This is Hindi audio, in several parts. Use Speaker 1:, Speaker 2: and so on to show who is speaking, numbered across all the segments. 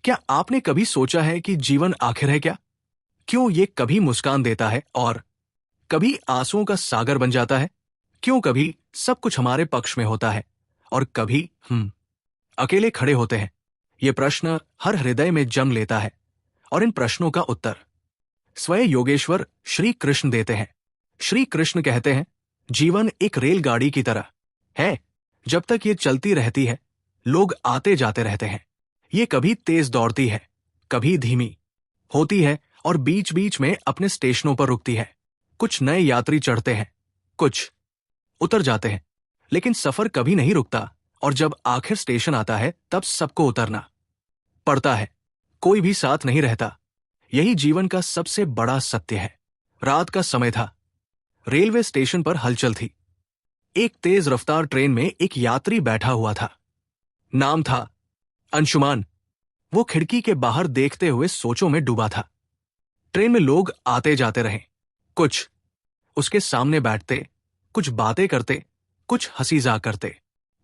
Speaker 1: क्या आपने कभी सोचा है कि जीवन आखिर है क्या? क्यों ये कभी मुस्कान देता है और कभी आंसुओं का सागर बन जाता है? क्यों कभी सब कुछ हमारे पक्ष में होता है और कभी हम अकेले खड़े होते हैं? ये प्रश्न हर हृदय में जन्म लेता है और इन प्रश्नों का उत्तर स्वयं योगेश्वर श्री कृष्ण देते हैं। श्री कृष्ण कहते हैं, जीवन एक रेलगाड़ी की तरह है। जब तक ये चलती रहती है, लोग आते जाते रहते हैं। ये कभी तेज दौड़ती है, कभी धीमी होती है और बीच बीच में अपने स्टेशनों पर रुकती है। कुछ नए यात्री चढ़ते हैं, कुछ उतर जाते हैं, लेकिन सफर कभी नहीं रुकता और जब आखिर स्टेशन आता है तब सबको उतरना पड़ता है। कोई भी साथ नहीं रहता। यही जीवन का सबसे बड़ा सत्य है। रात का समय था। रेलवे स्टेशन पर हलचल थी। एक तेज रफ्तार ट्रेन में एक यात्री बैठा हुआ था। नाम था अंशुमान। वो खिड़की के बाहर देखते हुए सोचों में डूबा था। ट्रेन में लोग आते जाते रहे। कुछ उसके सामने बैठते, कुछ बातें करते, कुछ हंसी-मजाक करते।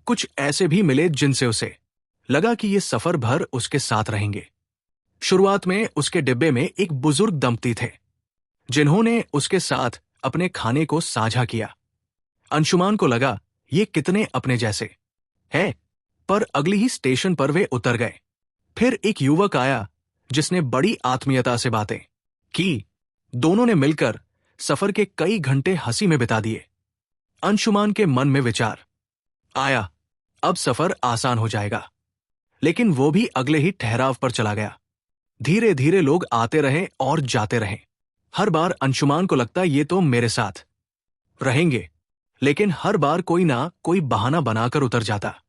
Speaker 1: कुछ ऐसे भी मिले जिनसे उसे लगा कि ये सफर भर उसके साथ रहेंगे। शुरुआत में उसके डिब्बे में एक बुजुर्ग दंपति थे, जिन्होंने उसके साथ अपने खाने को साझा किया। अंशुमान को लगा ये कितने अपने जैसे हैं, पर अगली ही स्टेशन पर वे उतर गए। फिर एक युवक आया जिसने बड़ी आत्मीयता से बातें की। दोनों ने मिलकर सफर के कई घंटे हंसी में बिता दिए। अंशुमान के मन में विचार आया, अब सफर आसान हो जाएगा। लेकिन वो भी अगले ही ठहराव पर चला गया। धीरे धीरे लोग आते रहे और जाते रहे। हर बार अंशुमान को लगता ये तो मेरे साथ रहेंगे, लेकिन हर बार कोई ना कोई बहाना बनाकर उतर जाता।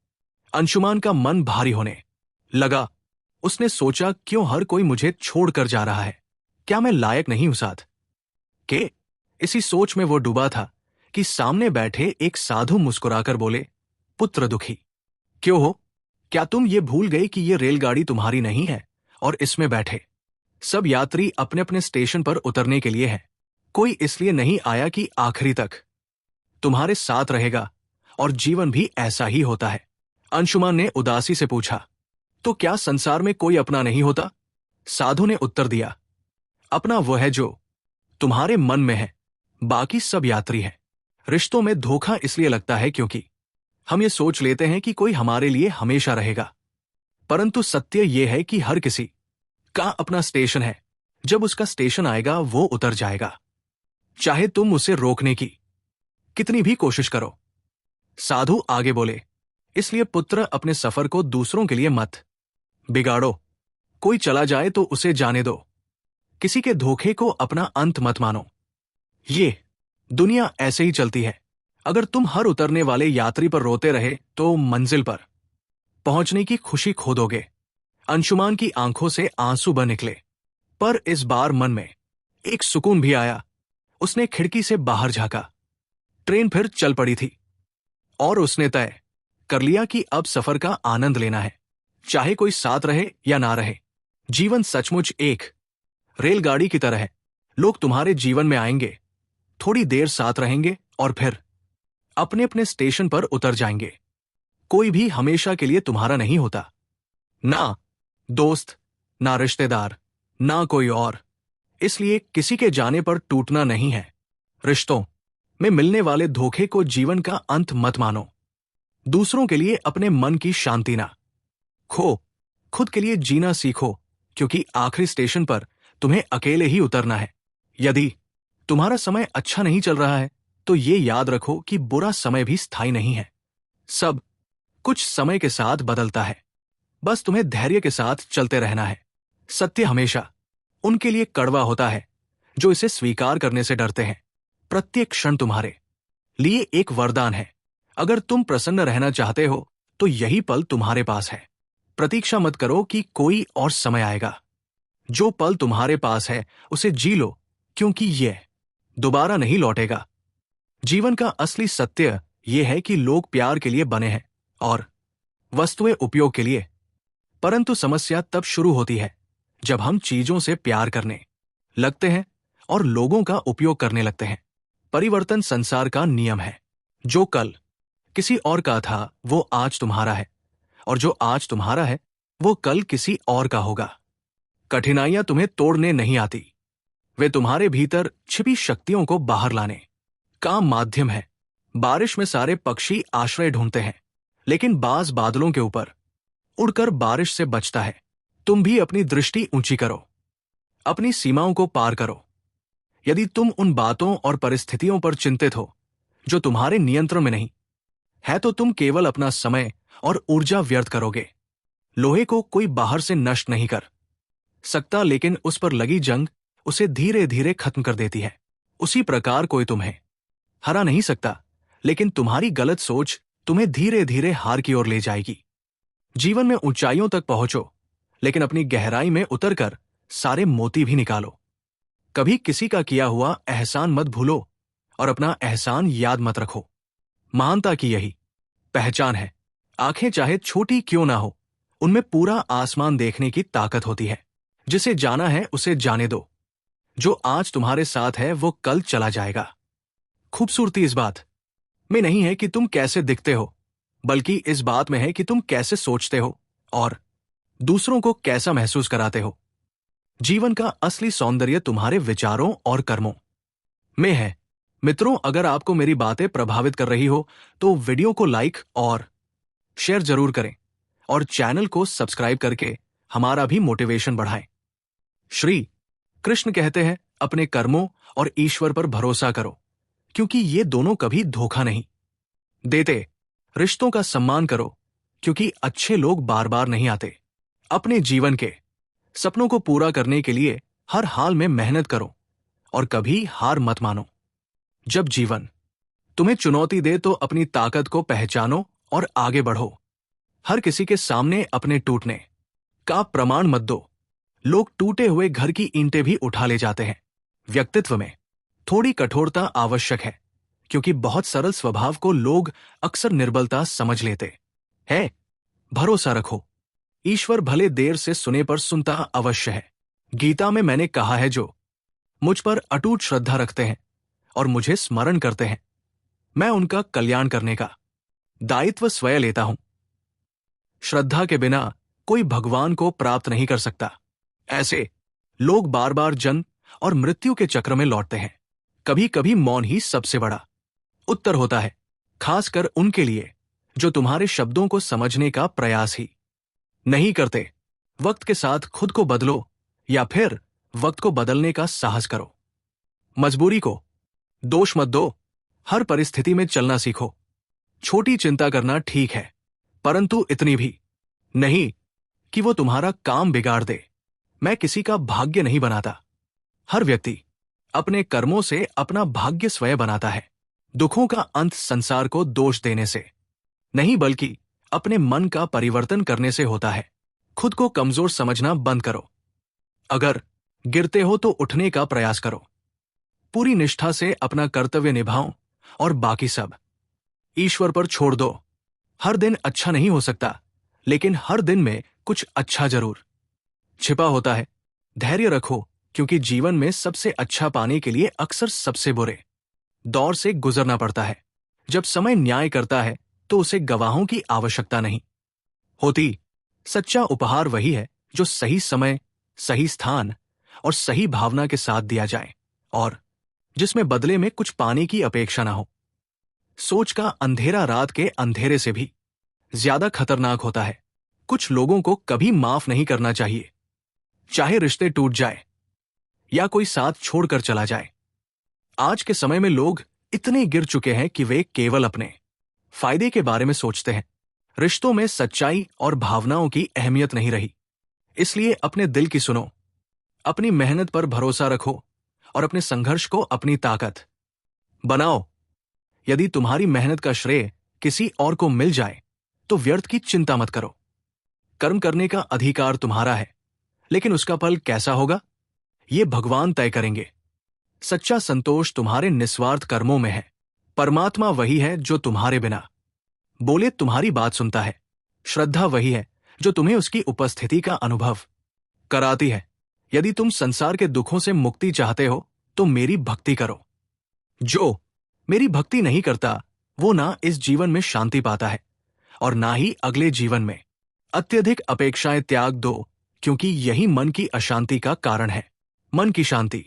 Speaker 1: अंशुमान का मन भारी होने लगा। उसने सोचा, क्यों हर कोई मुझे छोड़कर जा रहा है? क्या मैं लायक नहीं हूं साथ के? इसी सोच में वो डूबा था कि सामने बैठे एक साधु मुस्कुराकर बोले, पुत्र दुखी क्यों हो? क्या तुम ये भूल गए कि ये रेलगाड़ी तुम्हारी नहीं है और इसमें बैठे सब यात्री अपने अपने स्टेशन पर उतरने के लिए हैं। कोई इसलिए नहीं आया कि आखिरी तक तुम्हारे साथ रहेगा, और जीवन भी ऐसा ही होता है। अंशुमान ने उदासी से पूछा, तो क्या संसार में कोई अपना नहीं होता? साधु ने उत्तर दिया, अपना वो है जो तुम्हारे मन में है, बाकी सब यात्री हैं। रिश्तों में धोखा इसलिए लगता है क्योंकि हम ये सोच लेते हैं कि कोई हमारे लिए हमेशा रहेगा, परंतु सत्य ये है कि हर किसी का अपना स्टेशन है। जब उसका स्टेशन आएगा वो उतर जाएगा, चाहे तुम उसे रोकने की कितनी भी कोशिश करो। साधु आगे बोले, इसलिए पुत्र अपने सफर को दूसरों के लिए मत बिगाड़ो। कोई चला जाए तो उसे जाने दो। किसी के धोखे को अपना अंत मत मानो। ये दुनिया ऐसे ही चलती है। अगर तुम हर उतरने वाले यात्री पर रोते रहे तो मंजिल पर पहुंचने की खुशी खो दोगे। अंशुमान की आंखों से आंसू बह निकले, पर इस बार मन में एक सुकून भी आया। उसने खिड़की से बाहर झांका। ट्रेन फिर चल पड़ी थी और उसने तय कर लिया कि अब सफर का आनंद लेना है, चाहे कोई साथ रहे या ना रहे। जीवन सचमुच एक रेलगाड़ी की तरह है। लोग तुम्हारे जीवन में आएंगे, थोड़ी देर साथ रहेंगे और फिर अपने अपने स्टेशन पर उतर जाएंगे। कोई भी हमेशा के लिए तुम्हारा नहीं होता, ना दोस्त, ना रिश्तेदार, ना कोई और। इसलिए किसी के जाने पर टूटना नहीं है। रिश्तों में मिलने वाले धोखे को जीवन का अंत मत मानो। दूसरों के लिए अपने मन की शांति ना खो। खुद के लिए जीना सीखो, क्योंकि आखिरी स्टेशन पर तुम्हें अकेले ही उतरना है। यदि तुम्हारा समय अच्छा नहीं चल रहा है तो ये याद रखो कि बुरा समय भी स्थायी नहीं है। सब कुछ समय के साथ बदलता है। बस तुम्हें धैर्य के साथ चलते रहना है। सत्य हमेशा उनके लिए कड़वा होता है जो इसे स्वीकार करने से डरते हैं। प्रत्येक क्षण तुम्हारे लिए एक वरदान है। अगर तुम प्रसन्न रहना चाहते हो तो यही पल तुम्हारे पास है। प्रतीक्षा मत करो कि कोई और समय आएगा। जो पल तुम्हारे पास है उसे जी लो, क्योंकि यह दोबारा नहीं लौटेगा। जीवन का असली सत्य यह है कि लोग प्यार के लिए बने हैं और वस्तुएं उपयोग के लिए। परंतु समस्या तब शुरू होती है जब हम चीजों से प्यार करने लगते हैं और लोगों का उपयोग करने लगते हैं। परिवर्तन संसार का नियम है। जो कल किसी और का था वो आज तुम्हारा है, और जो आज तुम्हारा है वो कल किसी और का होगा। कठिनाइयां तुम्हें तोड़ने नहीं आती, वे तुम्हारे भीतर छिपी शक्तियों को बाहर लाने का माध्यम है। बारिश में सारे पक्षी आश्रय ढूंढते हैं, लेकिन बाज बादलों के ऊपर उड़कर बारिश से बचता है। तुम भी अपनी दृष्टि ऊंची करो, अपनी सीमाओं को पार करो। यदि तुम उन बातों और परिस्थितियों पर चिंतित हो जो तुम्हारे नियंत्रण में नहीं है, तो तुम केवल अपना समय और ऊर्जा व्यर्थ करोगे। लोहे को कोई बाहर से नष्ट नहीं कर सकता, लेकिन उस पर लगी जंग उसे धीरे धीरे खत्म कर देती है। उसी प्रकार कोई तुम्हें हरा नहीं सकता, लेकिन तुम्हारी गलत सोच तुम्हें धीरे धीरे हार की ओर ले जाएगी। जीवन में ऊंचाइयों तक पहुंचो, लेकिन अपनी गहराई में उतरकर सारे मोती भी निकालो। कभी किसी का किया हुआ एहसान मत भूलो और अपना एहसान याद मत रखो। महानता की यही पहचान है। आंखें चाहे छोटी क्यों ना हो, उनमें पूरा आसमान देखने की ताकत होती है। जिसे जाना है उसे जाने दो। जो आज तुम्हारे साथ है वो कल चला जाएगा। खूबसूरती इस बात में नहीं है कि तुम कैसे दिखते हो, बल्कि इस बात में है कि तुम कैसे सोचते हो और दूसरों को कैसा महसूस कराते हो। जीवन का असली सौंदर्य तुम्हारे विचारों और कर्मों में है। मित्रों, अगर आपको मेरी बातें प्रभावित कर रही हो तो वीडियो को लाइक और शेयर जरूर करें और चैनल को सब्सक्राइब करके हमारा भी मोटिवेशन बढ़ाएं। श्री कृष्ण कहते हैं, अपने कर्मों और ईश्वर पर भरोसा करो, क्योंकि ये दोनों कभी धोखा नहीं देते। रिश्तों का सम्मान करो, क्योंकि अच्छे लोग बार बार नहीं आते। अपने जीवन के सपनों को पूरा करने के लिए हर हाल में मेहनत करो और कभी हार मत मानो। जब जीवन तुम्हें चुनौती दे तो अपनी ताकत को पहचानो और आगे बढ़ो। हर किसी के सामने अपने टूटने का प्रमाण मत दो। लोग टूटे हुए घर की ईंटें भी उठा ले जाते हैं। व्यक्तित्व में थोड़ी कठोरता आवश्यक है, क्योंकि बहुत सरल स्वभाव को लोग अक्सर निर्बलता समझ लेते हैं। भरोसा रखो, ईश्वर भले देर से सुने पर सुनता अवश्य है। गीता में मैंने कहा है, जो मुझ पर अटूट श्रद्धा रखते हैं और मुझे स्मरण करते हैं, मैं उनका कल्याण करने का दायित्व स्वयं लेता हूं। श्रद्धा के बिना कोई भगवान को प्राप्त नहीं कर सकता। ऐसे लोग बार बार जन्म और मृत्यु के चक्र में लौटते हैं। कभी कभी मौन ही सबसे बड़ा उत्तर होता है, खासकर उनके लिए जो तुम्हारे शब्दों को समझने का प्रयास ही नहीं करते। वक्त के साथ खुद को बदलो या फिर वक्त को बदलने का साहस करो। मजबूरी को दोष मत दो, हर परिस्थिति में चलना सीखो। छोटी चिंता करना ठीक है, परंतु इतनी भी नहीं कि वो तुम्हारा काम बिगाड़ दे। मैं किसी का भाग्य नहीं बनाता। हर व्यक्ति अपने कर्मों से अपना भाग्य स्वयं बनाता है। दुखों का अंत संसार को दोष देने से नहीं, बल्कि अपने मन का परिवर्तन करने से होता है। खुद को कमजोर समझना बंद करो। अगर गिरते हो तो उठने का प्रयास करो। पूरी निष्ठा से अपना कर्तव्य निभाओ और बाकी सब ईश्वर पर छोड़ दो। हर दिन अच्छा नहीं हो सकता, लेकिन हर दिन में कुछ अच्छा जरूर छिपा होता है। धैर्य रखो, क्योंकि जीवन में सबसे अच्छा पाने के लिए अक्सर सबसे बुरे दौर से गुजरना पड़ता है। जब समय न्याय करता है तो उसे गवाहों की आवश्यकता नहीं होती। सच्चा उपहार वही है जो सही समय, सही स्थान और सही भावना के साथ दिया जाए, और जिसमें बदले में कुछ पाने की अपेक्षा ना हो। सोच का अंधेरा रात के अंधेरे से भी ज्यादा खतरनाक होता है। कुछ लोगों को कभी माफ नहीं करना चाहिए, चाहे रिश्ते टूट जाए या कोई साथ छोड़कर चला जाए। आज के समय में लोग इतने गिर चुके हैं कि वे केवल अपने फायदे के बारे में सोचते हैं। रिश्तों में सच्चाई और भावनाओं की अहमियत नहीं रही। इसलिए अपने दिल की सुनो, अपनी मेहनत पर भरोसा रखो और अपने संघर्ष को अपनी ताकत बनाओ। यदि तुम्हारी मेहनत का श्रेय किसी और को मिल जाए तो व्यर्थ की चिंता मत करो। कर्म करने का अधिकार तुम्हारा है, लेकिन उसका फल कैसा होगा ये भगवान तय करेंगे। सच्चा संतोष तुम्हारे निस्वार्थ कर्मों में है। परमात्मा वही है जो तुम्हारे बिना बोले तुम्हारी बात सुनता है। श्रद्धा वही है जो तुम्हें उसकी उपस्थिति का अनुभव कराती है। यदि तुम संसार के दुखों से मुक्ति चाहते हो तो मेरी भक्ति करो। जो मेरी भक्ति नहीं करता वो ना इस जीवन में शांति पाता है और ना ही अगले जीवन में। अत्यधिक अपेक्षाएं त्याग दो, क्योंकि यही मन की अशांति का कारण है। मन की शांति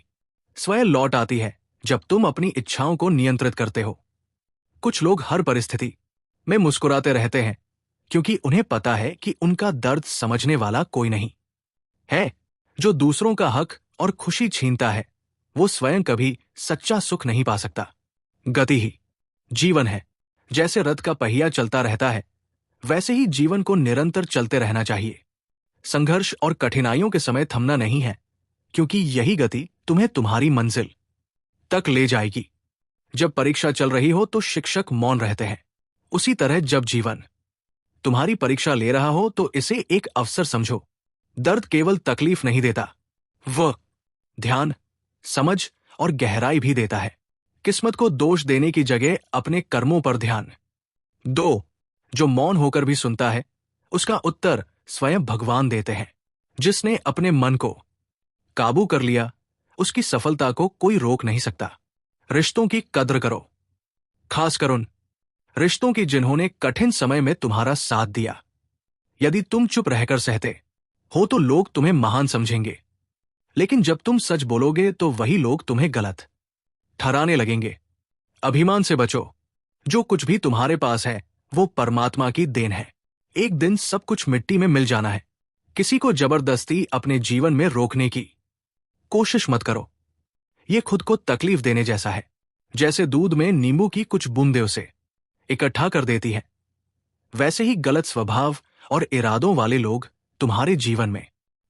Speaker 1: स्वयं लौट आती है जब तुम अपनी इच्छाओं को नियंत्रित करते हो। कुछ लोग हर परिस्थिति में मुस्कुराते रहते हैं क्योंकि उन्हें पता है कि उनका दर्द समझने वाला कोई नहीं है। जो दूसरों का हक और खुशी छीनता है वो स्वयं कभी सच्चा सुख नहीं पा सकता। गति ही जीवन है। जैसे रथ का पहिया चलता रहता है, वैसे ही जीवन को निरंतर चलते रहना चाहिए। संघर्ष और कठिनाइयों के समय थमना नहीं है, क्योंकि यही गति तुम्हें तुम्हारी मंजिल तक ले जाएगी। जब परीक्षा चल रही हो तो शिक्षक मौन रहते हैं। उसी तरह जब जीवन तुम्हारी परीक्षा ले रहा हो तो इसे एक अवसर समझो। दर्द केवल तकलीफ नहीं देता, वह ध्यान, समझ और गहराई भी देता है। किस्मत को दोष देने की जगह अपने कर्मों पर ध्यान दो। जो मौन होकर भी सुनता है, उसका उत्तर स्वयं भगवान देते हैं। जिसने अपने मन को काबू कर लिया, उसकी सफलता को कोई रोक नहीं सकता। रिश्तों की कद्र करो, खासकर उन रिश्तों की जिन्होंने कठिन समय में तुम्हारा साथ दिया। यदि तुम चुप रहकर सहते हो तो लोग तुम्हें महान समझेंगे, लेकिन जब तुम सच बोलोगे तो वही लोग तुम्हें गलत ठहराने लगेंगे। अभिमान से बचो। जो कुछ भी तुम्हारे पास है वो परमात्मा की देन है। एक दिन सब कुछ मिट्टी में मिल जाना है। किसी को जबरदस्ती अपने जीवन में रोकने की कोशिश मत करो। यह खुद को तकलीफ देने जैसा है। जैसे दूध में नींबू की कुछ बूंदें उसे इकट्ठा कर देती है, वैसे ही गलत स्वभाव और इरादों वाले लोग तुम्हारे जीवन में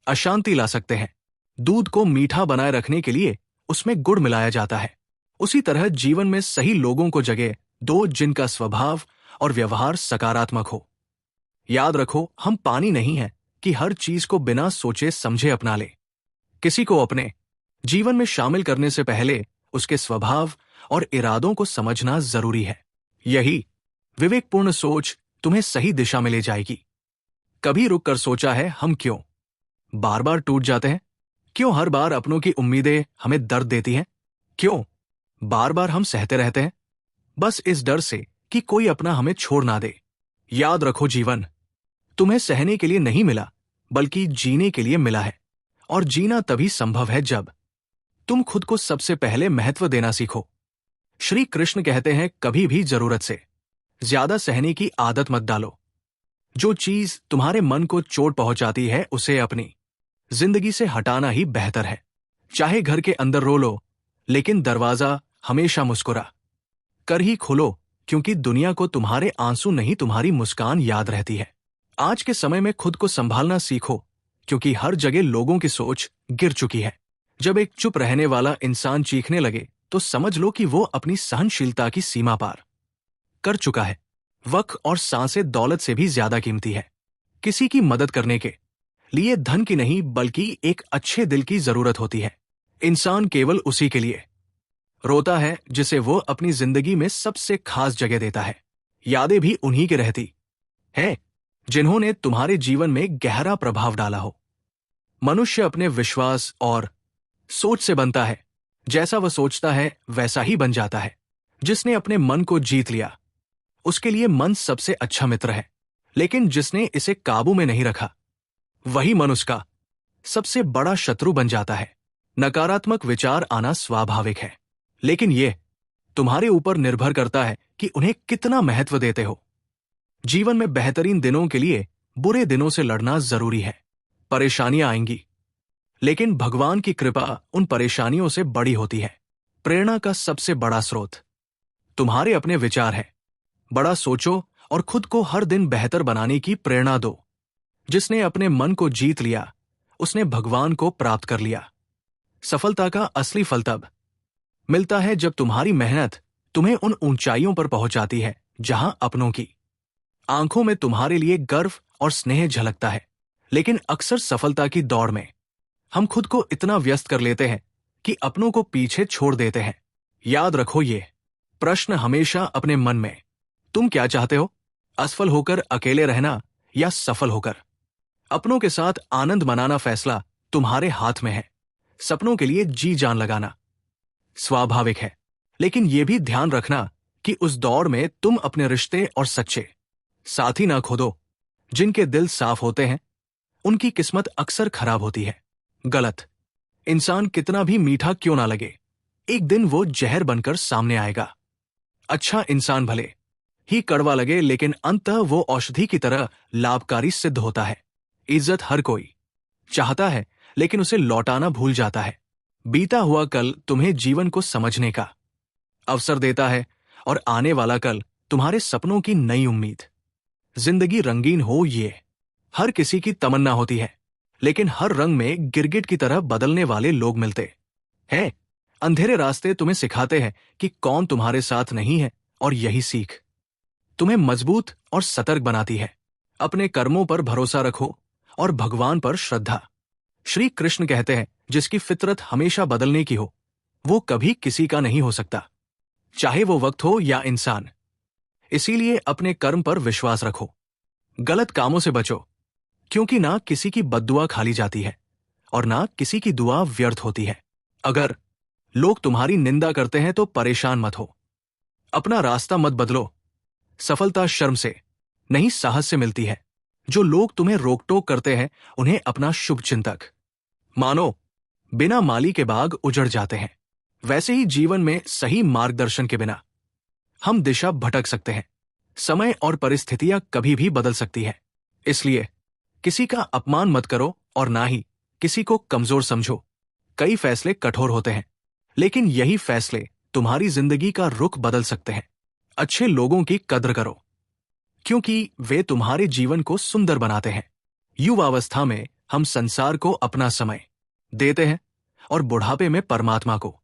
Speaker 1: अशांति ला सकते हैं। दूध को मीठा बनाए रखने के लिए उसमें गुड़ मिलाया जाता है। उसी तरह जीवन में सही लोगों को जगह दो जिनका स्वभाव और व्यवहार सकारात्मक हो। याद रखो, हम पानी नहीं है कि हर चीज को बिना सोचे समझे अपना ले। किसी को अपने जीवन में शामिल करने से पहले उसके स्वभाव और इरादों को समझना जरूरी है। यही विवेकपूर्ण सोच तुम्हें सही दिशा में ले जाएगी। कभी रुक कर सोचा है हम क्यों बार बार टूट जाते हैं? क्यों हर बार अपनों की उम्मीदें हमें दर्द देती हैं? क्यों बार बार हम सहते रहते हैं, बस इस डर से कि कोई अपना हमें छोड़ ना दे? याद रखो, जीवन तुम्हें सहने के लिए नहीं मिला, बल्कि जीने के लिए मिला है। और जीना तभी संभव है जब तुम खुद को सबसे पहले महत्व देना सीखो। श्री कृष्ण कहते हैं, कभी भी जरूरत से ज्यादा सहने की आदत मत डालो। जो चीज तुम्हारे मन को चोट पहुंचाती है उसे अपनी जिंदगी से हटाना ही बेहतर है। चाहे घर के अंदर रो लो, लेकिन दरवाजा हमेशा मुस्कुरा कर ही खोलो, क्योंकि दुनिया को तुम्हारे आंसू नहीं तुम्हारी मुस्कान याद रहती है। आज के समय में खुद को संभालना सीखो, क्योंकि हर जगह लोगों की सोच गिर चुकी है। जब एक चुप रहने वाला इंसान चीखने लगे तो समझ लो कि वो अपनी सहनशीलता की सीमा पार कर चुका है। वक्त और सांसें दौलत से भी ज्यादा कीमती है। किसी की मदद करने के लिए धन की नहीं, बल्कि एक अच्छे दिल की जरूरत होती है। इंसान केवल उसी के लिए रोता है जिसे वो अपनी जिंदगी में सबसे खास जगह देता है। यादें भी उन्हीं की रहती है जिन्होंने तुम्हारे जीवन में गहरा प्रभाव डाला हो। मनुष्य अपने विश्वास और सोच से बनता है। जैसा वह सोचता है वैसा ही बन जाता है। जिसने अपने मन को जीत लिया, उसके लिए मन सबसे अच्छा मित्र है, लेकिन जिसने इसे काबू में नहीं रखा, वही मन उसका सबसे बड़ा शत्रु बन जाता है। नकारात्मक विचार आना स्वाभाविक है, लेकिन यह तुम्हारे ऊपर निर्भर करता है कि उन्हें कितना महत्व देते हो। जीवन में बेहतरीन दिनों के लिए बुरे दिनों से लड़ना जरूरी है। परेशानियां आएंगी, लेकिन भगवान की कृपा उन परेशानियों से बड़ी होती है। प्रेरणा का सबसे बड़ा स्रोत तुम्हारे अपने विचार है। बड़ा सोचो और खुद को हर दिन बेहतर बनाने की प्रेरणा दो। जिसने अपने मन को जीत लिया, उसने भगवान को प्राप्त कर लिया। सफलता का असली फल तब मिलता है जब तुम्हारी मेहनत तुम्हें उन ऊंचाइयों पर पहुंचाती है जहां अपनों की आंखों में तुम्हारे लिए गर्व और स्नेह झलकता है। लेकिन अक्सर सफलता की दौड़ में हम खुद को इतना व्यस्त कर लेते हैं कि अपनों को पीछे छोड़ देते हैं। याद रखो, ये प्रश्न हमेशा अपने मन में, तुम क्या चाहते हो? असफल होकर अकेले रहना या सफल होकर अपनों के साथ आनंद मनाना? फैसला तुम्हारे हाथ में है। सपनों के लिए जी जान लगाना स्वाभाविक है, लेकिन यह भी ध्यान रखना कि उस दौड़ में तुम अपने रिश्ते और सच्चे साथी ना खो दो। जिनके दिल साफ होते हैं उनकी किस्मत अक्सर खराब होती है। गलत इंसान कितना भी मीठा क्यों ना लगे, एक दिन वो जहर बनकर सामने आएगा। अच्छा इंसान भले ही कड़वा लगे, लेकिन अंततः वो औषधि की तरह लाभकारी सिद्ध होता है। इज्जत हर कोई चाहता है, लेकिन उसे लौटाना भूल जाता है। बीता हुआ कल तुम्हें जीवन को समझने का अवसर देता है और आने वाला कल तुम्हारे सपनों की नई उम्मीद। जिंदगी रंगीन हो ये हर किसी की तमन्ना होती है, लेकिन हर रंग में गिरगिट की तरह बदलने वाले लोग मिलते हैं। अंधेरे रास्ते तुम्हें सिखाते हैं कि कौन तुम्हारे साथ नहीं है, और यही सीख तुम्हें मजबूत और सतर्क बनाती है। अपने कर्मों पर भरोसा रखो और भगवान पर श्रद्धा। श्री कृष्ण कहते हैं, जिसकी फितरत हमेशा बदलने की हो वो कभी किसी का नहीं हो सकता, चाहे वो वक्त हो या इंसान। इसीलिए अपने कर्म पर विश्वास रखो, गलत कामों से बचो, क्योंकि ना किसी की बद्दुआ खाली जाती है और ना किसी की दुआ व्यर्थ होती है। अगर लोग तुम्हारी निंदा करते हैं तो परेशान मत हो, अपना रास्ता मत बदलो। सफलता शर्म से नहीं, साहस से मिलती है। जो लोग तुम्हें रोक टोक करते हैं उन्हें अपना शुभ चिंतक मानो। बिना माली के बाग उजड़ जाते हैं, वैसे ही जीवन में सही मार्गदर्शन के बिना हम दिशा भटक सकते हैं। समय और परिस्थितियां कभी भी बदल सकती है, इसलिए किसी का अपमान मत करो और ना ही किसी को कमजोर समझो। कई फैसले कठोर होते हैं, लेकिन यही फैसले तुम्हारी जिंदगी का रुख बदल सकते हैं। अच्छे लोगों की कद्र करो, क्योंकि वे तुम्हारे जीवन को सुंदर बनाते हैं। युवावस्था में हम संसार को अपना समय देते हैं और बुढ़ापे में परमात्मा को,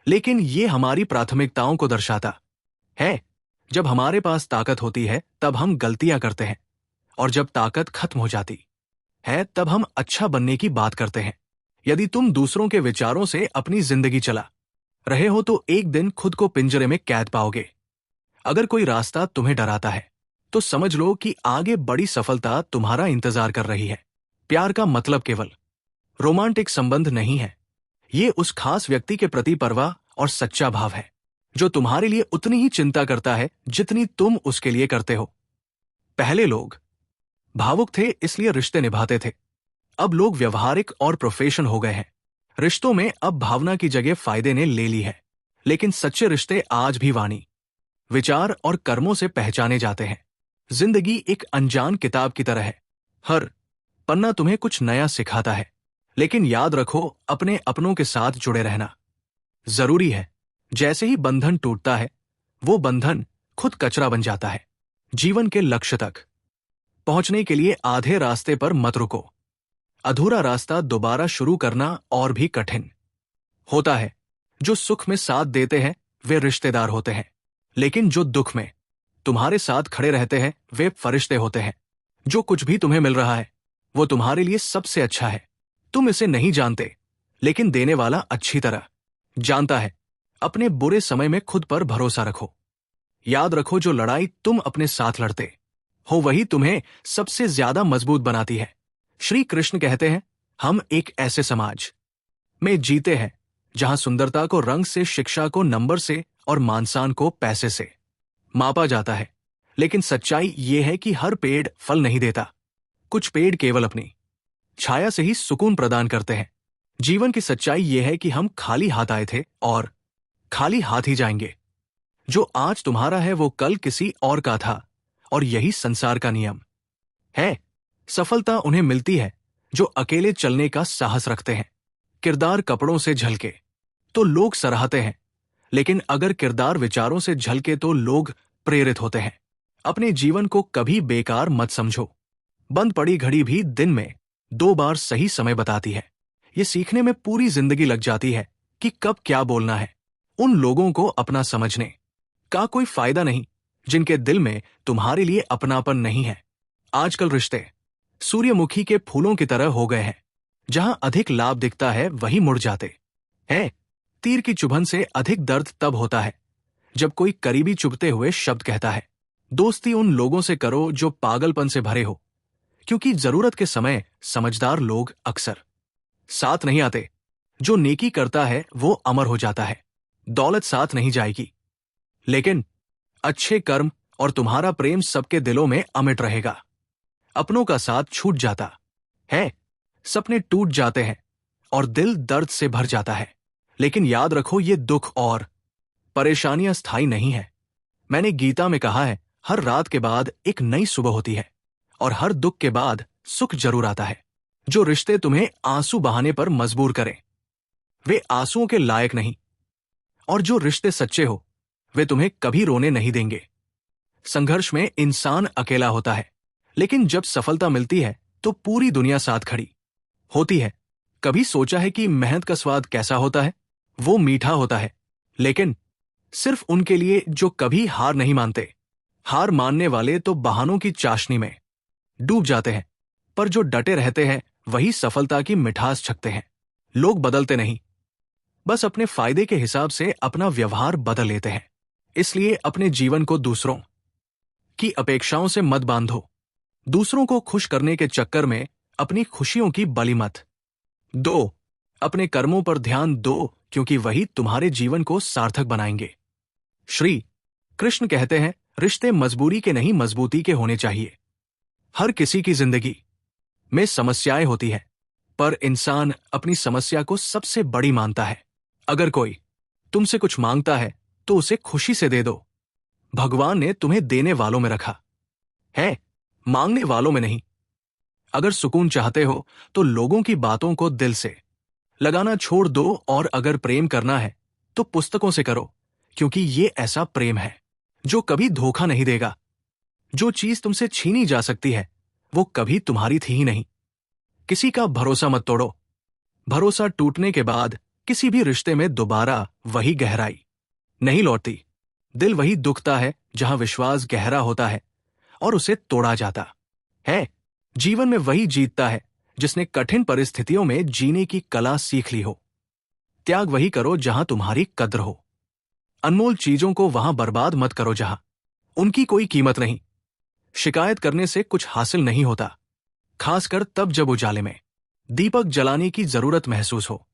Speaker 1: लेकिन ये हमारी प्राथमिकताओं को दर्शाता है। जब हमारे पास ताकत होती है तब हम गलतियां करते हैं, और जब ताकत खत्म हो जाती है तब हम अच्छा बनने की बात करते हैं। यदि तुम दूसरों के विचारों से अपनी जिंदगी चला रहे हो तो एक दिन खुद को पिंजरे में कैद पाओगे। अगर कोई रास्ता तुम्हें डराता है तो समझ लो कि आगे बड़ी सफलता तुम्हारा इंतजार कर रही है। प्यार का मतलब केवल रोमांटिक संबंध नहीं है, ये उस खास व्यक्ति के प्रति परवाह और सच्चा भाव है जो तुम्हारे लिए उतनी ही चिंता करता है जितनी तुम उसके लिए करते हो। पहले लोग भावुक थे इसलिए रिश्ते निभाते थे, अब लोग व्यवहारिक और प्रोफेशन हो गए हैं। रिश्तों में अब भावना की जगह फायदे ने ले ली है, लेकिन सच्चे रिश्ते आज भी वाणी, विचार और कर्मों से पहचाने जाते हैं। जिंदगी एक अनजान किताब की तरह है, हर पन्ना तुम्हें कुछ नया सिखाता है, लेकिन याद रखो अपने अपनों के साथ जुड़े रहना जरूरी है। जैसे ही बंधन टूटता है वो बंधन खुद कचरा बन जाता है। जीवन के लक्ष्य तक पहुंचने के लिए आधे रास्ते पर मत रुको। अधूरा रास्ता दोबारा शुरू करना और भी कठिन होता है। जो सुख में साथ देते हैं वे रिश्तेदार होते हैं, लेकिन जो दुख में तुम्हारे साथ खड़े रहते हैं वे फरिश्ते होते हैं। जो कुछ भी तुम्हें मिल रहा है वो तुम्हारे लिए सबसे अच्छा है। तुम इसे नहीं जानते, लेकिन देने वाला अच्छी तरह जानता है। अपने बुरे समय में खुद पर भरोसा रखो। याद रखो जो लड़ाई तुम अपने साथ लड़ते हो वही तुम्हें सबसे ज्यादा मजबूत बनाती है। श्री कृष्ण कहते हैं, हम एक ऐसे समाज में जीते हैं जहां सुंदरता को रंग से, शिक्षा को नंबर से और मानसान को पैसे से मापा जाता है। लेकिन सच्चाई ये है कि हर पेड़ फल नहीं देता, कुछ पेड़ केवल अपनी छाया से ही सुकून प्रदान करते हैं। जीवन की सच्चाई ये है कि हम खाली हाथ आए थे और खाली हाथ ही जाएंगे। जो आज तुम्हारा है वो कल किसी और का था, और यही संसार का नियम है। सफलता उन्हें मिलती है जो अकेले चलने का साहस रखते हैं। किरदार कपड़ों से झलके तो लोग सराहते हैं, लेकिन अगर किरदार विचारों से झलके तो लोग प्रेरित होते हैं। अपने जीवन को कभी बेकार मत समझो। बंद पड़ी घड़ी भी दिन में 2 बार सही समय बताती है। ये सीखने में पूरी जिंदगी लग जाती है कि कब क्या बोलना है। उन लोगों को अपना समझने का कोई फायदा नहीं जिनके दिल में तुम्हारे लिए अपनापन नहीं है। आजकल रिश्ते सूर्यमुखी के फूलों की तरह हो गए हैं, जहां अधिक लाभ दिखता है वहीं मुड़ जाते हैं। तीर की चुभन से अधिक दर्द तब होता है जब कोई करीबी चुभते हुए शब्द कहता है। दोस्ती उन लोगों से करो जो पागलपन से भरे हो, क्योंकि जरूरत के समय समझदार लोग अक्सर साथ नहीं आते। जो नेकी करता है वो अमर हो जाता है। दौलत साथ नहीं जाएगी, लेकिन अच्छे कर्म और तुम्हारा प्रेम सबके दिलों में अमिट रहेगा। अपनों का साथ छूट जाता है, सपने टूट जाते हैं और दिल दर्द से भर जाता है। लेकिन याद रखो, ये दुख और परेशानियां स्थायी नहीं है। मैंने गीता में कहा है, हर रात के बाद एक नई सुबह होती है और हर दुख के बाद सुख जरूर आता है। जो रिश्ते तुम्हें आंसू बहाने पर मजबूर करें, वे आंसुओं के लायक नहीं, और जो रिश्ते सच्चे हो, वे तुम्हें कभी रोने नहीं देंगे। संघर्ष में इंसान अकेला होता है, लेकिन जब सफलता मिलती है तो पूरी दुनिया साथ खड़ी होती है। कभी सोचा है कि मेहनत का स्वाद कैसा होता है? वो मीठा होता है, लेकिन सिर्फ उनके लिए जो कभी हार नहीं मानते। हार मानने वाले तो बहानों की चाशनी में डूब जाते हैं, पर जो डटे रहते हैं वही सफलता की मिठास छकते हैं। लोग बदलते नहीं, बस अपने फायदे के हिसाब से अपना व्यवहार बदल लेते हैं। इसलिए अपने जीवन को दूसरों की अपेक्षाओं से मत बांधो। दूसरों को खुश करने के चक्कर में अपनी खुशियों की बलि मत दो। अपने कर्मों पर ध्यान दो, क्योंकि वही तुम्हारे जीवन को सार्थक बनाएंगे। श्री कृष्ण कहते हैं, रिश्ते मजबूरी के नहीं, मजबूती के होने चाहिए। हर किसी की जिंदगी में समस्याएं होती हैं, पर इंसान अपनी समस्या को सबसे बड़ी मानता है। अगर कोई तुमसे कुछ मांगता है तो उसे खुशी से दे दो। भगवान ने तुम्हें देने वालों में रखा है, मांगने वालों में नहीं। अगर सुकून चाहते हो तो लोगों की बातों को दिल से लगाना छोड़ दो, और अगर प्रेम करना है तो पुस्तकों से करो, क्योंकि ये ऐसा प्रेम है जो कभी धोखा नहीं देगा। जो चीज तुमसे छीनी जा सकती है वो कभी तुम्हारी थी ही नहीं। किसी का भरोसा मत तोड़ो। भरोसा टूटने के बाद किसी भी रिश्ते में दोबारा वही गहराई नहीं लौटती। दिल वही दुखता है जहां विश्वास गहरा होता है और उसे तोड़ा जाता है। जीवन में वही जीतता है जिसने कठिन परिस्थितियों में जीने की कला सीख ली हो। त्याग वही करो जहां तुम्हारी कद्र हो। अनमोल चीजों को वहां बर्बाद मत करो जहां उनकी कोई कीमत नहीं। शिकायत करने से कुछ हासिल नहीं होता, खासकर तब जब उजाले में दीपक जलाने की जरूरत महसूस हो।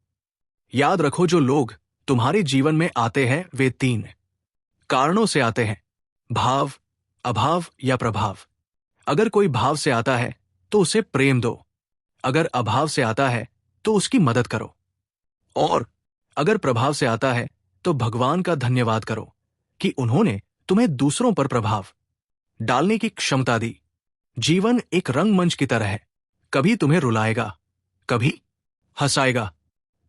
Speaker 1: याद रखो, जो लोग तुम्हारे जीवन में आते हैं वे 3 कारणों से आते हैं: भाव, अभाव या प्रभाव। अगर कोई भाव से आता है तो उसे प्रेम दो। अगर अभाव से आता है तो उसकी मदद करो, और अगर प्रभाव से आता है तो भगवान का धन्यवाद करो कि उन्होंने तुम्हें दूसरों पर प्रभाव डालने की क्षमता दी। जीवन एक रंगमंच की तरह है, कभी तुम्हें रुलाएगा, कभी हंसाएगा,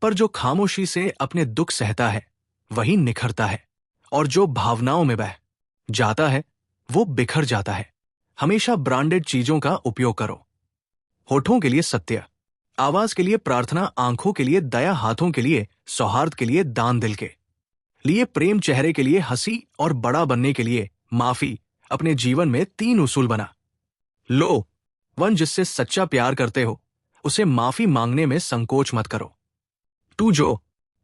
Speaker 1: पर जो खामोशी से अपने दुख सहता है वही निखरता है, और जो भावनाओं में बह जाता है वो बिखर जाता है। हमेशा ब्रांडेड चीजों का उपयोग करो। होठों के लिए सत्य, आवाज के लिए प्रार्थना, आंखों के लिए दया, हाथों के लिए सौहार्द, के लिए दान, दिल के लिए प्रेम, चेहरे के लिए हंसी और बड़ा बनने के लिए माफी। अपने जीवन में 3 उसूल बना लो। 1, जिससे सच्चा प्यार करते हो उसे माफी मांगने में संकोच मत करो। 2, जो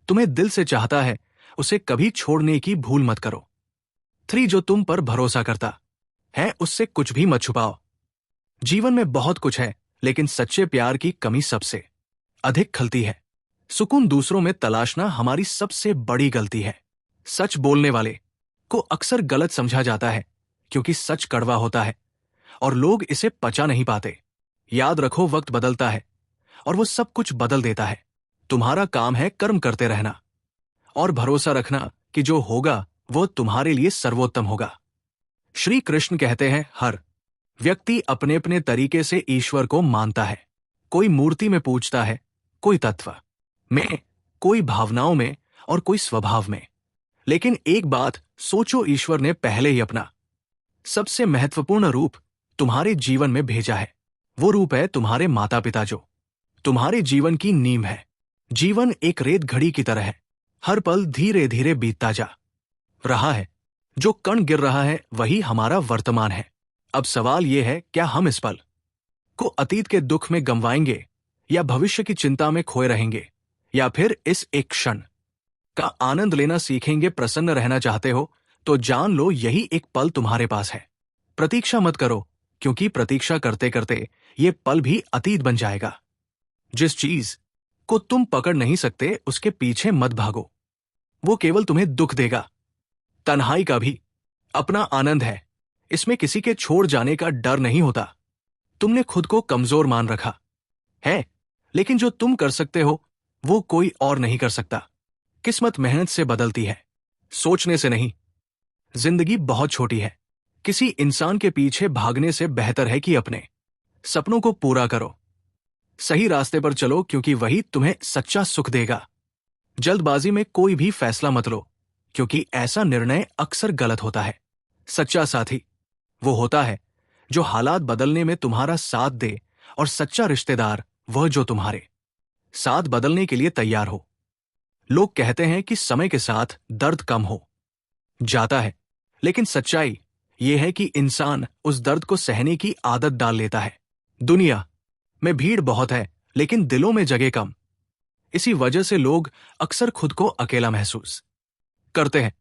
Speaker 1: तुम्हें दिल से चाहता है उसे कभी छोड़ने की भूल मत करो। 3, जो तुम पर भरोसा करता है उससे कुछ भी मत छुपाओ। जीवन में बहुत कुछ है, लेकिन सच्चे प्यार की कमी सबसे अधिक खलती है। सुकून दूसरों में तलाशना हमारी सबसे बड़ी गलती है। सच बोलने वाले को अक्सर गलत समझा जाता है, क्योंकि सच कड़वा होता है और लोग इसे पचा नहीं पाते। याद रखो, वक्त बदलता है और वो सब कुछ बदल देता है। तुम्हारा काम है कर्म करते रहना और भरोसा रखना कि जो होगा वो तुम्हारे लिए सर्वोत्तम होगा। श्री कृष्ण कहते हैं, हर व्यक्ति अपने अपने तरीके से ईश्वर को मानता है। कोई मूर्ति में पूजता है, कोई तत्व में, कोई भावनाओं में और कोई स्वभाव में। लेकिन एक बात सोचो, ईश्वर ने पहले ही अपना सबसे महत्वपूर्ण रूप तुम्हारे जीवन में भेजा है। वो रूप है तुम्हारे माता पिता, जो तुम्हारे जीवन की नींव है। जीवन एक रेत घड़ी की तरह है, हर पल धीरे धीरे बीतता जा रहा है। जो कण गिर रहा है वही हमारा वर्तमान है। अब सवाल यह है, क्या हम इस पल को अतीत के दुख में गंवाएंगे या भविष्य की चिंता में खोए रहेंगे, या फिर इस एक क्षण का आनंद लेना सीखेंगे। प्रसन्न रहना चाहते हो तो जान लो, यही एक पल तुम्हारे पास है। प्रतीक्षा मत करो, क्योंकि प्रतीक्षा करते करते ये पल भी अतीत बन जाएगा। जिस चीज को तुम पकड़ नहीं सकते उसके पीछे मत भागो, वो केवल तुम्हें दुख देगा। तन्हाई का भी अपना आनंद है, इसमें किसी के छोड़ जाने का डर नहीं होता। तुमने खुद को कमजोर मान रखा है, लेकिन जो तुम कर सकते हो वो कोई और नहीं कर सकता। किस्मत मेहनत से बदलती है, सोचने से नहीं। जिंदगी बहुत छोटी है, किसी इंसान के पीछे भागने से बेहतर है कि अपने सपनों को पूरा करो। सही रास्ते पर चलो, क्योंकि वही तुम्हें सच्चा सुख देगा। जल्दबाजी में कोई भी फैसला मत लो, क्योंकि ऐसा निर्णय अक्सर गलत होता है। सच्चा साथी वो होता है जो हालात बदलने में तुम्हारा साथ दे, और सच्चा रिश्तेदार वह जो तुम्हारे साथ बदलने के लिए तैयार हो। लोग कहते हैं कि समय के साथ दर्द कम हो जाता है, लेकिन सच्चाई यह है कि इंसान उस दर्द को सहने की आदत डाल लेता है। दुनिया में भीड़ बहुत है, लेकिन दिलों में जगह कम। इसी वजह से लोग अक्सर खुद को अकेला महसूस करते हैं।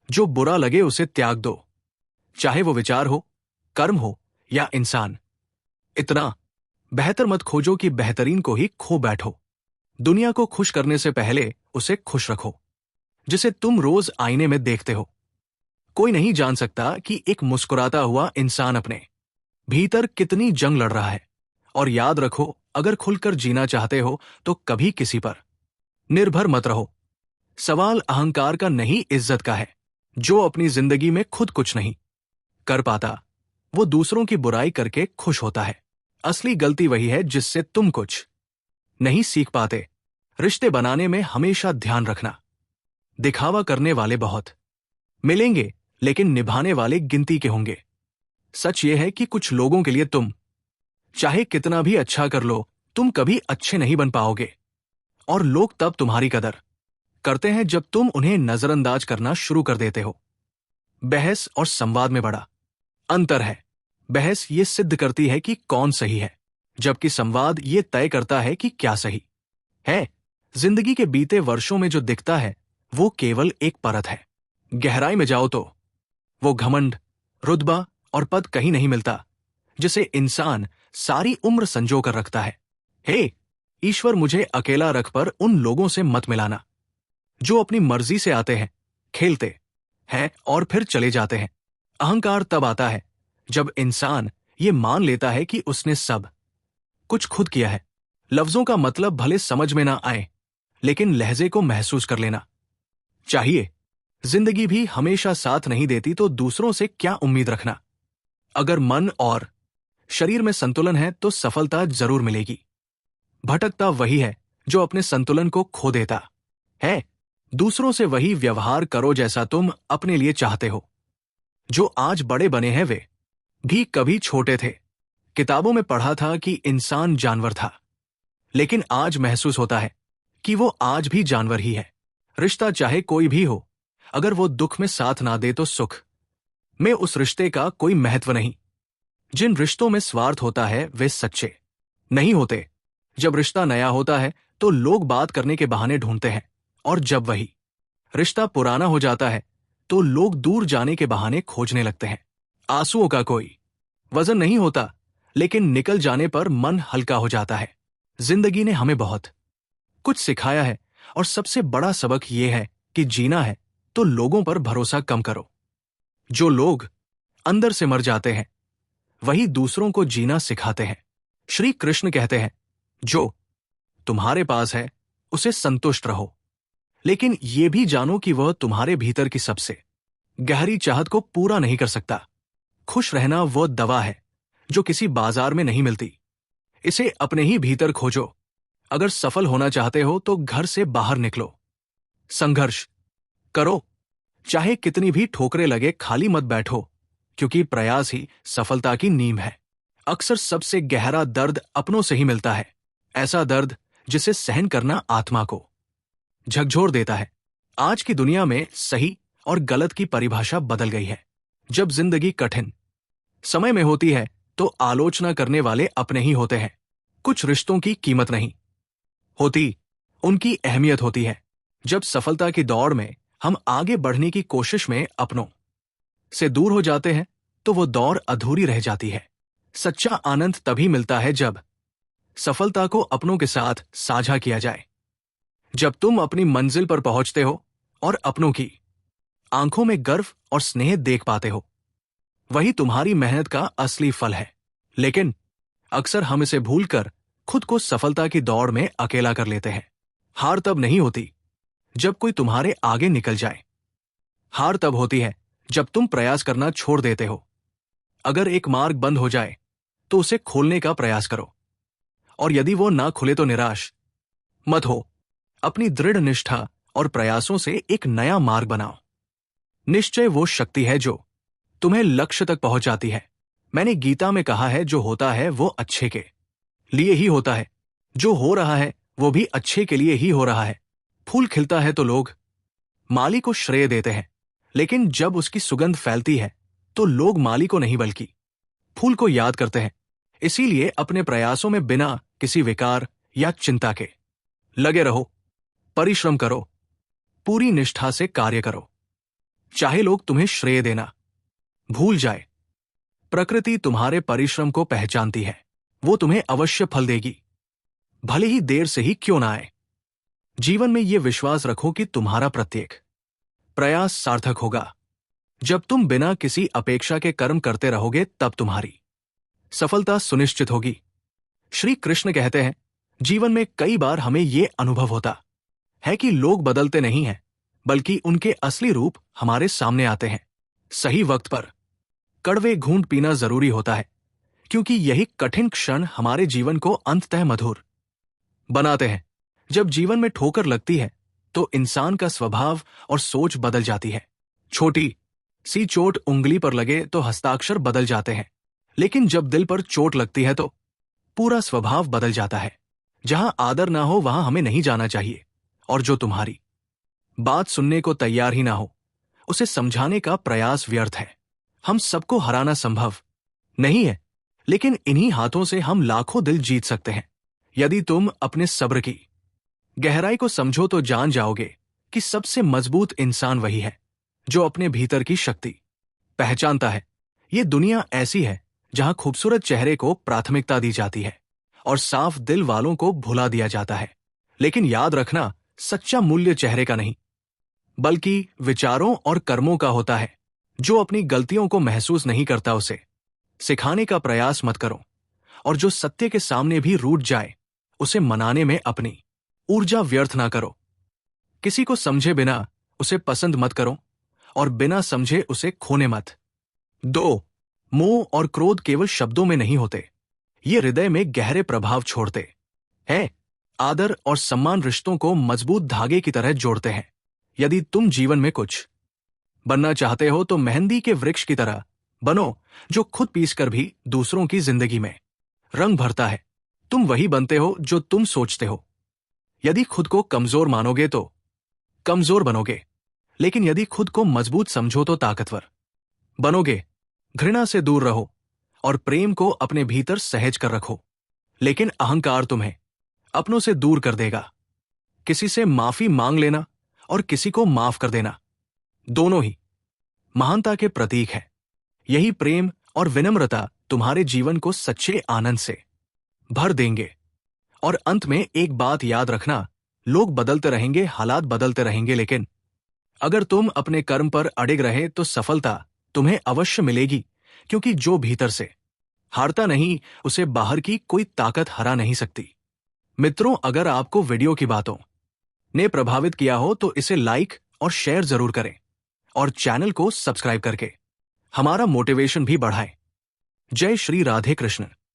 Speaker 1: जो बुरा लगे उसे त्याग दो, चाहे वो विचार हो, कर्म हो या इंसान। इतना बेहतर मत खोजो कि बेहतरीन को ही खो बैठो। दुनिया को खुश करने से पहले उसे खुश रखो, जिसे तुम रोज आईने में देखते हो। कोई नहीं जान सकता कि एक मुस्कुराता हुआ इंसान अपने भीतर कितनी जंग लड़ रहा है। और याद रखो, अगर खुलकर जीना चाहते हो तो कभी किसी पर निर्भर मत रहो। सवाल अहंकार का नहीं, इज्जत का है। जो अपनी जिंदगी में खुद कुछ नहीं कर पाता, वो दूसरों की बुराई करके खुश होता है। असली गलती वही है जिससे तुम कुछ नहीं सीख पाते। रिश्ते बनाने में हमेशा ध्यान रखना, दिखावा करने वाले बहुत मिलेंगे, लेकिन निभाने वाले गिनती के होंगे। सच यह है कि कुछ लोगों के लिए तुम चाहे कितना भी अच्छा कर लो, तुम कभी अच्छे नहीं बन पाओगे। और लोग तब तुम्हारी कदर करते हैं जब तुम उन्हें नजरअंदाज करना शुरू कर देते हो। बहस और संवाद में बड़ा अंतर है। बहस ये सिद्ध करती है कि कौन सही है, जबकि संवाद ये तय करता है कि क्या सही है। जिंदगी के बीते वर्षों में जो दिखता है वो केवल एक परत है। गहराई में जाओ तो वो घमंड, रुतबा और पद कहीं नहीं मिलता, जिसे इंसान सारी उम्र संजो कर रखता है। हे ईश्वर, मुझे अकेला रख पर उन लोगों से मत मिलाना जो अपनी मर्जी से आते हैं, खेलते हैं और फिर चले जाते हैं। अहंकार तब आता है जब इंसान ये मान लेता है कि उसने सब कुछ खुद किया है। लफ्जों का मतलब भले समझ में ना आए, लेकिन लहजे को महसूस कर लेना चाहिए। जिंदगी भी हमेशा साथ नहीं देती तो दूसरों से क्या उम्मीद रखना। अगर मन और शरीर में संतुलन है तो सफलता जरूर मिलेगी। भटकता वही है जो अपने संतुलन को खो देता है। दूसरों से वही व्यवहार करो जैसा तुम अपने लिए चाहते हो। जो आज बड़े बने हैं वे भी कभी छोटे थे। किताबों में पढ़ा था कि इंसान जानवर था, लेकिन आज महसूस होता है कि वो आज भी जानवर ही है। रिश्ता चाहे कोई भी हो, अगर वो दुख में साथ ना दे तो सुख में उस रिश्ते का कोई महत्व नहीं। जिन रिश्तों में स्वार्थ होता है वे सच्चे नहीं होते। जब रिश्ता नया होता है तो लोग बात करने के बहाने ढूंढते हैं, और जब वही रिश्ता पुराना हो जाता है तो लोग दूर जाने के बहाने खोजने लगते हैं। आंसुओं का कोई वजन नहीं होता, लेकिन निकल जाने पर मन हल्का हो जाता है। जिंदगी ने हमें बहुत कुछ सिखाया है, और सबसे बड़ा सबक यह है कि जीना है तो लोगों पर भरोसा कम करो। जो लोग अंदर से मर जाते हैं वही दूसरों को जीना सिखाते हैं। श्री कृष्ण कहते हैं, जो तुम्हारे पास है उसे संतुष्ट रहो, लेकिन यह भी जानो कि वह तुम्हारे भीतर की सबसे गहरी चाहत को पूरा नहीं कर सकता। खुश रहना वो दवा है जो किसी बाजार में नहीं मिलती। इसे अपने ही भीतर खोजो। अगर सफल होना चाहते हो तो घर से बाहर निकलो, संघर्ष करो, चाहे कितनी भी ठोकरें लगे, खाली मत बैठो, क्योंकि प्रयास ही सफलता की नींव है। अक्सर सबसे गहरा दर्द अपनों से ही मिलता है, ऐसा दर्द जिसे सहन करना आत्मा को झकझोर देता है। आज की दुनिया में सही और गलत की परिभाषा बदल गई है। जब जिंदगी कठिन समय में होती है तो आलोचना करने वाले अपने ही होते हैं। कुछ रिश्तों की कीमत नहीं होती, उनकी अहमियत होती है। जब सफलता की दौड़ में हम आगे बढ़ने की कोशिश में अपनों से दूर हो जाते हैं तो वो दौड़ अधूरी रह जाती है। सच्चा आनंद तभी मिलता है जब सफलता को अपनों के साथ साझा किया जाए। जब तुम अपनी मंजिल पर पहुंचते हो और अपनों की आंखों में गर्व और स्नेह देख पाते हो, वही तुम्हारी मेहनत का असली फल है। लेकिन अक्सर हम इसे भूलकर खुद को सफलता की दौड़ में अकेला कर लेते हैं। हार तब नहीं होती जब कोई तुम्हारे आगे निकल जाए। हार तब होती है जब तुम प्रयास करना छोड़ देते हो। अगर एक मार्ग बंद हो जाए तो उसे खोलने का प्रयास करो, और यदि वो ना खुले तो निराश मत हो। अपनी दृढ़ निष्ठा और प्रयासों से एक नया मार्ग बनाओ। निश्चय वो शक्ति है जो तुम्हें लक्ष्य तक पहुंचाती है। मैंने गीता में कहा है, जो होता है वो अच्छे के लिए ही होता है। जो हो रहा है वो भी अच्छे के लिए ही हो रहा है। फूल खिलता है तो लोग माली को श्रेय देते हैं, लेकिन जब उसकी सुगंध फैलती है तो लोग माली को नहीं बल्कि फूल को याद करते हैं। इसीलिए अपने प्रयासों में बिना किसी विकार या चिंता के लगे रहो। परिश्रम करो, पूरी निष्ठा से कार्य करो। चाहे लोग तुम्हें श्रेय देना भूल जाए, प्रकृति तुम्हारे परिश्रम को पहचानती है। वो तुम्हें अवश्य फल देगी, भले ही देर से ही क्यों ना आए। जीवन में यह विश्वास रखो कि तुम्हारा प्रत्येक प्रयास सार्थक होगा। जब तुम बिना किसी अपेक्षा के कर्म करते रहोगे तब तुम्हारी सफलता सुनिश्चित होगी। श्री कृष्ण कहते हैं, जीवन में कई बार हमें यह अनुभव होता है कि लोग बदलते नहीं हैं, बल्कि उनके असली रूप हमारे सामने आते हैं। सही वक्त पर कड़वे घूंट पीना जरूरी होता है, क्योंकि यही कठिन क्षण हमारे जीवन को अंततः मधुर बनाते हैं। जब जीवन में ठोकर लगती है तो इंसान का स्वभाव और सोच बदल जाती है। छोटी सी चोट उंगली पर लगे तो हस्ताक्षर बदल जाते हैं, लेकिन जब दिल पर चोट लगती है तो पूरा स्वभाव बदल जाता है। जहां आदर ना हो वहां हमें नहीं जाना चाहिए, और जो तुम्हारी बात सुनने को तैयार ही ना हो उसे समझाने का प्रयास व्यर्थ है। हम सबको हराना संभव नहीं है, लेकिन इन्हीं हाथों से हम लाखों दिल जीत सकते हैं। यदि तुम अपने सब्र की गहराई को समझो तो जान जाओगे कि सबसे मजबूत इंसान वही है जो अपने भीतर की शक्ति पहचानता है। ये दुनिया ऐसी है जहां खूबसूरत चेहरे को प्राथमिकता दी जाती है और साफ दिल वालों को भुला दिया जाता है। लेकिन याद रखना, सच्चा मूल्य चेहरे का नहीं बल्कि विचारों और कर्मों का होता है। जो अपनी गलतियों को महसूस नहीं करता उसे सिखाने का प्रयास मत करो, और जो सत्य के सामने भी रूठ जाए उसे मनाने में अपनी ऊर्जा व्यर्थ ना करो। किसी को समझे बिना उसे पसंद मत करो, और बिना समझे उसे खोने मत दो। मोह और क्रोध केवल शब्दों में नहीं होते, ये हृदय में गहरे प्रभाव छोड़ते हैं। आदर और सम्मान रिश्तों को मजबूत धागे की तरह जोड़ते हैं। यदि तुम जीवन में कुछ बनना चाहते हो तो मेहंदी के वृक्ष की तरह बनो, जो खुद पीसकर भी दूसरों की जिंदगी में रंग भरता है। तुम वही बनते हो जो तुम सोचते हो। यदि खुद को कमजोर मानोगे तो कमजोर बनोगे, लेकिन यदि खुद को मजबूत समझो तो ताकतवर बनोगे। घृणा से दूर रहो और प्रेम को अपने भीतर सहज कर रखो, लेकिन अहंकार तुम्हें अपनों से दूर कर देगा। किसी से माफी मांग लेना और किसी को माफ कर देना, दोनों ही महानता के प्रतीक है। यही प्रेम और विनम्रता तुम्हारे जीवन को सच्चे आनंद से भर देंगे। और अंत में एक बात याद रखना, लोग बदलते रहेंगे, हालात बदलते रहेंगे, लेकिन अगर तुम अपने कर्म पर अड़िग रहे तो सफलता तुम्हें अवश्य मिलेगी, क्योंकि जो भीतर से हारता नहीं उसे बाहर की कोई ताकत हरा नहीं सकती। मित्रों, अगर आपको वीडियो की बातों ने प्रभावित किया हो तो इसे लाइक और शेयर जरूर करें, और चैनल को सब्सक्राइब करके हमारा मोटिवेशन भी बढ़ाएं। जय श्री राधे कृष्ण।